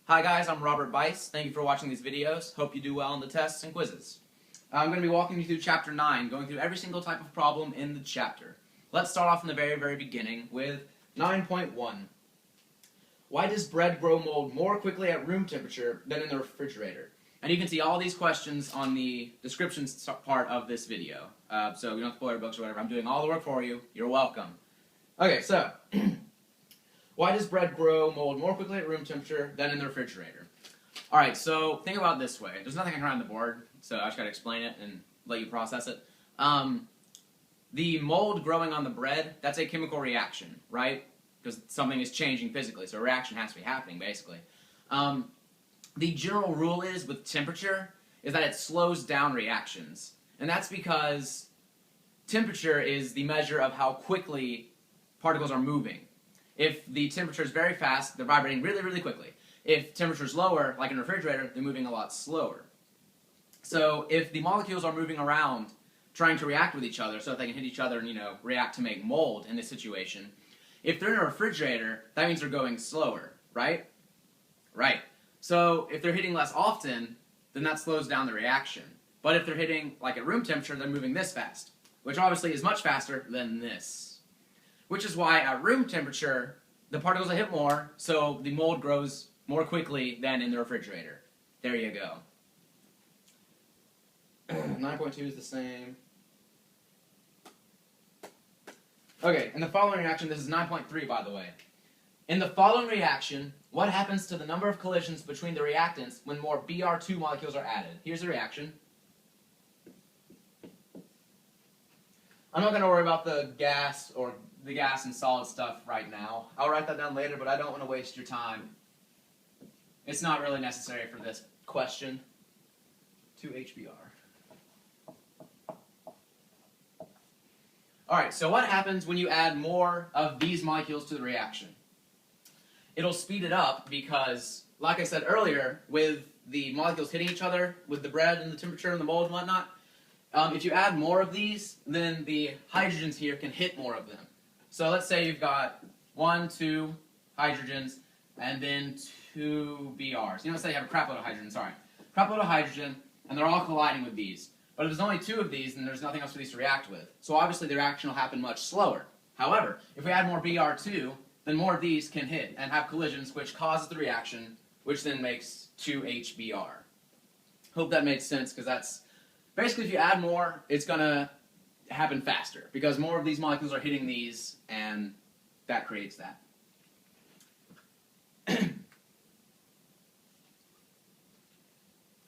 Hi guys, I'm Robert Bice. Thank you for watching these videos. Hope you do well in the tests and quizzes. I'm going to be walking you through Chapter 9, going through every single type of problem in the chapter. Let's start off in the very beginning with 9.1. Why does bread grow mold more quickly at room temperature than in the refrigerator? And you can see all these questions on the description part of this video. So you don't have to pull out your books or whatever. I'm doing all the work for you. You're welcome. Okay, so why does bread grow mold more quickly at room temperature than in the refrigerator? Alright, so think about it this way. There's nothing I can write on the board, so I just got to explain it and let you process it. The mold growing on the bread, that's a chemical reaction, right? Because something is changing physically, so a reaction has to be happening, basically. The general rule is, with temperature, is that it slows down reactions. And that's because temperature is the measure of how quickly particles are moving. If the temperature is very fast, they're vibrating really quickly. If temperature is lower, like in a refrigerator, they're moving a lot slower. So if the molecules are moving around trying to react with each other so that they can hit each other and, react to make mold in this situation, if they're in a refrigerator, that means they're going slower, right? Right. So if they're hitting less often, then that slows down the reaction. But if they're hitting, like at room temperature, they're moving this fast, which obviously is much faster than this. Which is why at room temperature, the particles will hit more, so the mold grows more quickly than in the refrigerator. There you go. 9.2 is the same. Okay, in the following reaction, this is 9.3 by the way. In the following reaction, what happens to the number of collisions between the reactants when more Br2 molecules are added? Here's the reaction. I'm not going to worry about the gas and solid stuff right now. I'll write that down later, but I don't want to waste your time. It's not really necessary for this question. 2HBr. Alright, so what happens when you add more of these molecules to the reaction? It'll speed it up because, like I said earlier, with the molecules hitting each other, with the bread and the temperature and the mold and whatnot, if you add more of these, then the hydrogens here can hit more of them. So let's say you've got 1, 2 hydrogens, and then 2 Brs. Let's say you have a crap load of hydrogen, crap load of hydrogen, and they're all colliding with these. But if there's only 2 of these, then there's nothing else for these to react with. So obviously the reaction will happen much slower. However, if we add more Br2, then more of these can hit and have collisions, which causes the reaction, which then makes 2HBr. Hope that makes sense, because that's basically, if you add more, it's going to happen faster, because more of these molecules are hitting these, and that creates that.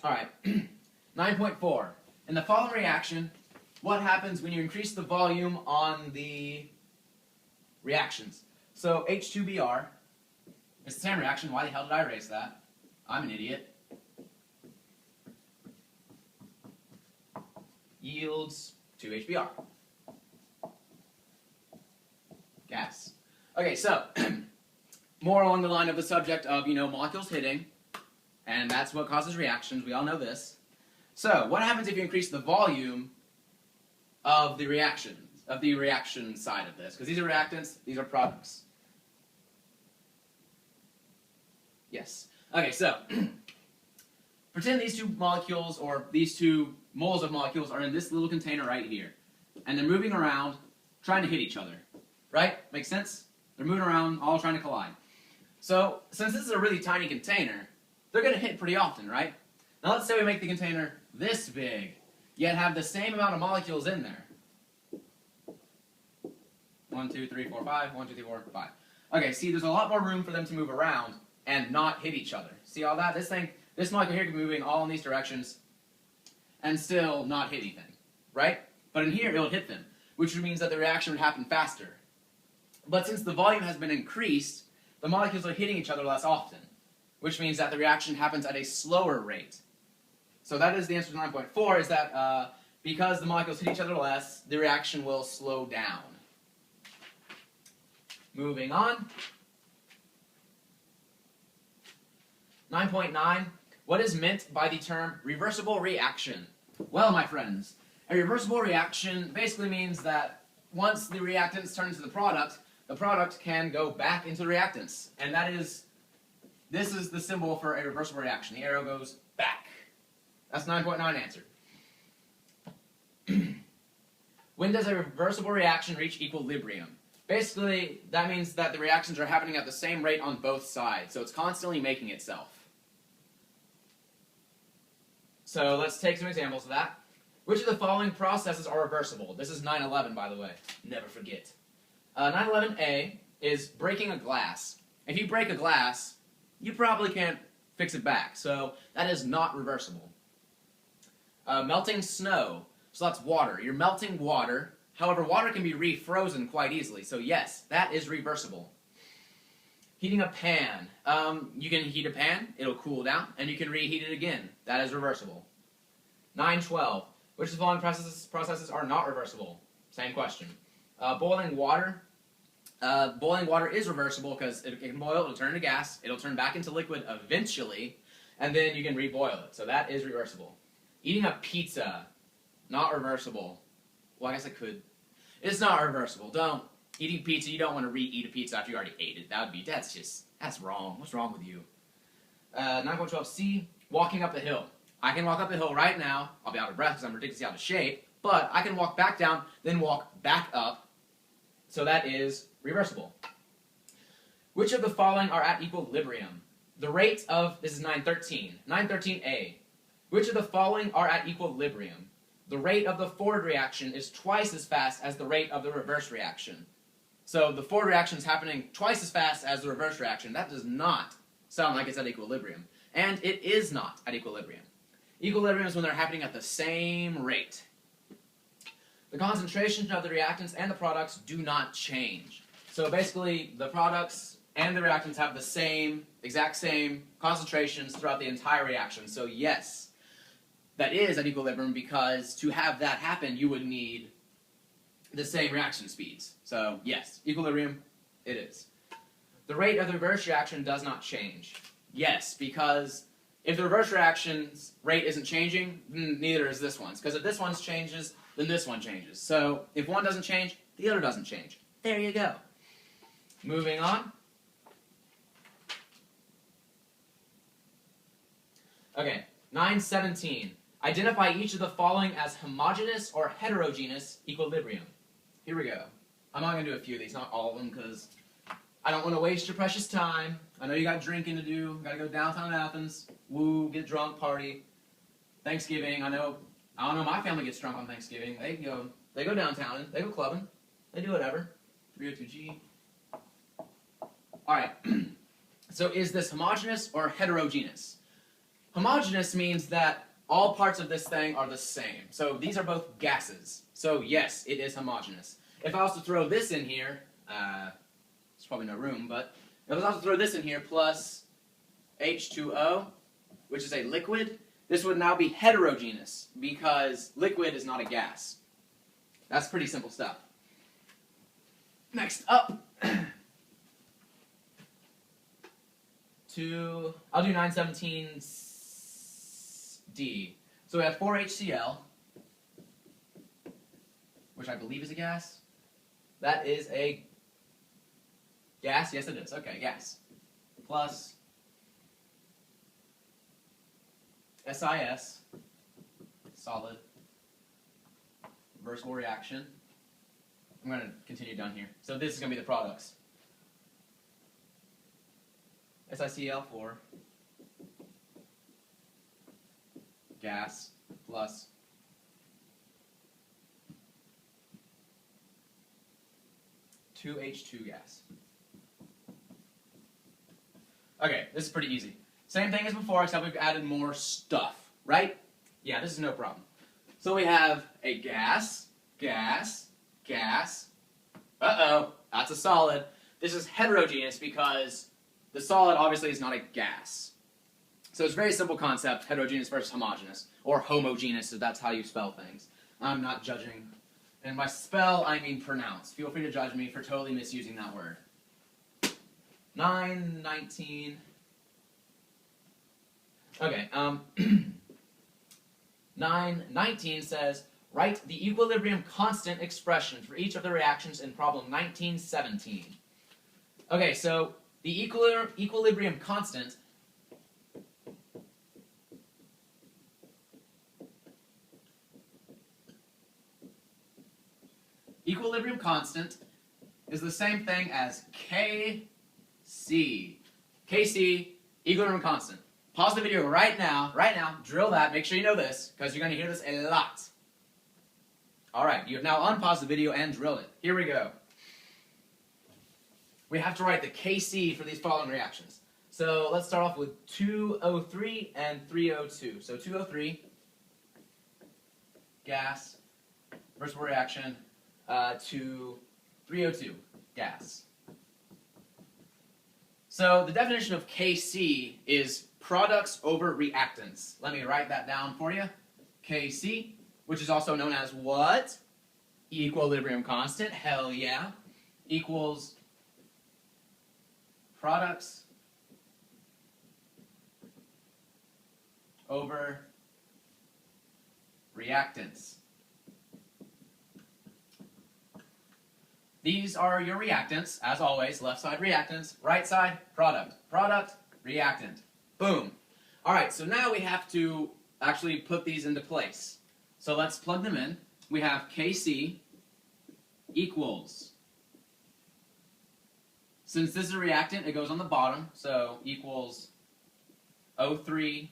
Alright, 9.4. In the following reaction, what happens when you increase the volume on the reactions? So H2Br, it's the same reaction. Why the hell did I erase that? I'm an idiot. Yields 2HBr. Gas. Okay, so more along the line of the subject of, molecules hitting, and that's what causes reactions. We all know this. So, what happens if you increase the volume of the reaction side of this? Because these are reactants, these are products. Yes. Okay, so pretend these 2 molecules, or these 2 moles of molecules, are in this little container right here. And they're moving around, trying to hit each other. Right? Makes sense? They're moving around, all trying to collide. So, since this is a really tiny container, they're going to hit pretty often, right? Now let's say we make the container this big, yet have the same amount of molecules in there. 1, 2, 3, 4, 5. 1, 2, 3, 4, 5. Okay, see, there's a lot more room for them to move around and not hit each other. See all that? This molecule here can be moving all in these directions and still not hit anything, right? But in here, it'll hit them, which means that the reaction would happen faster. But since the volume has been increased, the molecules are hitting each other less often, which means that the reaction happens at a slower rate. So that is the answer to 9.4, is that because the molecules hit each other less, the reaction will slow down. Moving on. 9.9. What is meant by the term reversible reaction? Well, my friends, a reversible reaction basically means that once the reactants turn into the product can go back into the reactants. And that is This is the symbol for a reversible reaction. The arrow goes back. That's 9.9 answered. When does a reversible reaction reach equilibrium? Basically, that means that the reactions are happening at the same rate on both sides, so it's constantly making itself. So let's take some examples of that. Which of the following processes are reversible? This is 911, by the way. Never forget. 911A is breaking a glass. If you break a glass, you probably can't fix it back, so that is not reversible. Melting snow. So that's water. You're melting water. However, water can be refrozen quite easily, so yes, that is reversible. Heating a pan. You can heat a pan, it'll cool down, and you can reheat it again. That is reversible. 912. Which of the following processes are not reversible? Same question. Boiling water. Boiling water is reversible because it can boil, it'll turn into gas, it'll turn back into liquid eventually, and then you can reboil it. So that is reversible. Eating a pizza. Not reversible. Well, I guess I could. It's not reversible. Eating pizza, you don't want to re-eat a pizza after you already ate it. That's wrong. What's wrong with you? 9.12c, walking up a hill. I can walk up a hill right now. I'll be out of breath because I'm ridiculously out of shape. But I can walk back down, then walk back up. So that is reversible. Which of the following are at equilibrium? The rate of, this is 913. 913a. Which of the following are at equilibrium? The rate of the forward reaction is twice as fast as the rate of the reverse reaction. So the forward reaction is happening twice as fast as the reverse reaction. That does not sound like it's at equilibrium. And it is not at equilibrium. Equilibrium is when they're happening at the same rate. The concentration of the reactants and the products do not change. So basically, the products and the reactants have the exact same concentrations throughout the entire reaction. So yes, that is at equilibrium, because to have that happen, you would need the same reaction speeds. So yes, equilibrium, it is. The rate of the reverse reaction does not change. Yes, because if the reverse reaction's rate isn't changing, neither is this one's. Because if this one's changes, then this one changes. So if one doesn't change, the other doesn't change. There you go. Moving on. Okay, 917. Identify each of the following as homogeneous or heterogeneous equilibrium. Here we go. I'm only going to do a few of these, not all of them, because I don't want to waste your precious time. I know you got drinking to do. Got to go downtown Athens. Woo, get drunk, party. Thanksgiving. I don't know, my family gets drunk on Thanksgiving. They go downtown. They go clubbing. They do whatever. 302G. All right. So is this homogeneous or heterogeneous? Homogeneous means that all parts of this thing are the same. So these are both gases. So yes, it is homogeneous. If I was to throw this in here, there's probably no room, but if I was to throw this in here plus H2O, which is a liquid, this would now be heterogeneous because liquid is not a gas. That's pretty simple stuff. Next up, I'll do 917D. So we have 4HCl, which I believe is a gas. That is a gas? Yes, it is. Okay, gas. Plus SIS, solid, reversible reaction. I'm going to continue down here. So this is going to be the products. SiCl4, gas, plus (2H2) gas. Okay, this is pretty easy. Same thing as before, except we've added more stuff, right? Yeah, this is no problem. So we have a gas, gas, gas. Uh-oh, that's a solid. This is heterogeneous because the solid obviously is not a gas. So it's a very simple concept, heterogeneous versus homogeneous, or homogeneous if that's how you spell things. I'm not judging. And by spell, I mean pronounce. Feel free to judge me for totally misusing that word. 919. Okay, 919 says, write the equilibrium constant expression for each of the reactions in problem 1917. Okay, so the equilibrium constant is the same thing as Kc. Kc, equilibrium constant. Pause the video right now, drill that, make sure you know this, because you're going to hear this a lot. Alright, you have now unpaused the video and drilled it. Here we go. We have to write the Kc for these following reactions. So let's start off with 2O3 and 3O2. So 2O3, gas, reversible reaction, to 3O2, gas. So the definition of Kc is products over reactants. Let me write that down for you. Kc, which is also known as what? Equilibrium constant, hell yeah, equals products over reactants. These are your reactants, as always. Left side reactants, right side product. Product, reactant. Boom. Alright, so now we have to actually put these into place. So let's plug them in. We have Kc equals, since this is a reactant, it goes on the bottom, so equals O3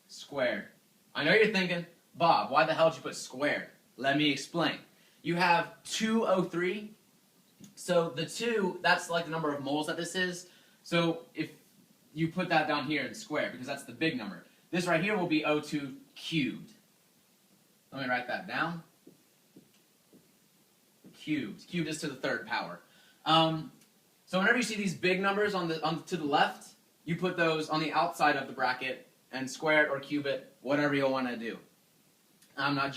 squared. I know you're thinking, Bob, why the hell did you put squared? Let me explain. You have 2O3, so the 2, that's like the number of moles that this is. So if you put that down here in square, because that's the big number. This right here will be O2 cubed. Let me write that down. Cubed. Cubed is to the third power. So whenever you see these big numbers to the left, you put those on the outside of the bracket and square it or cube it, whatever you'll want to do. I'm not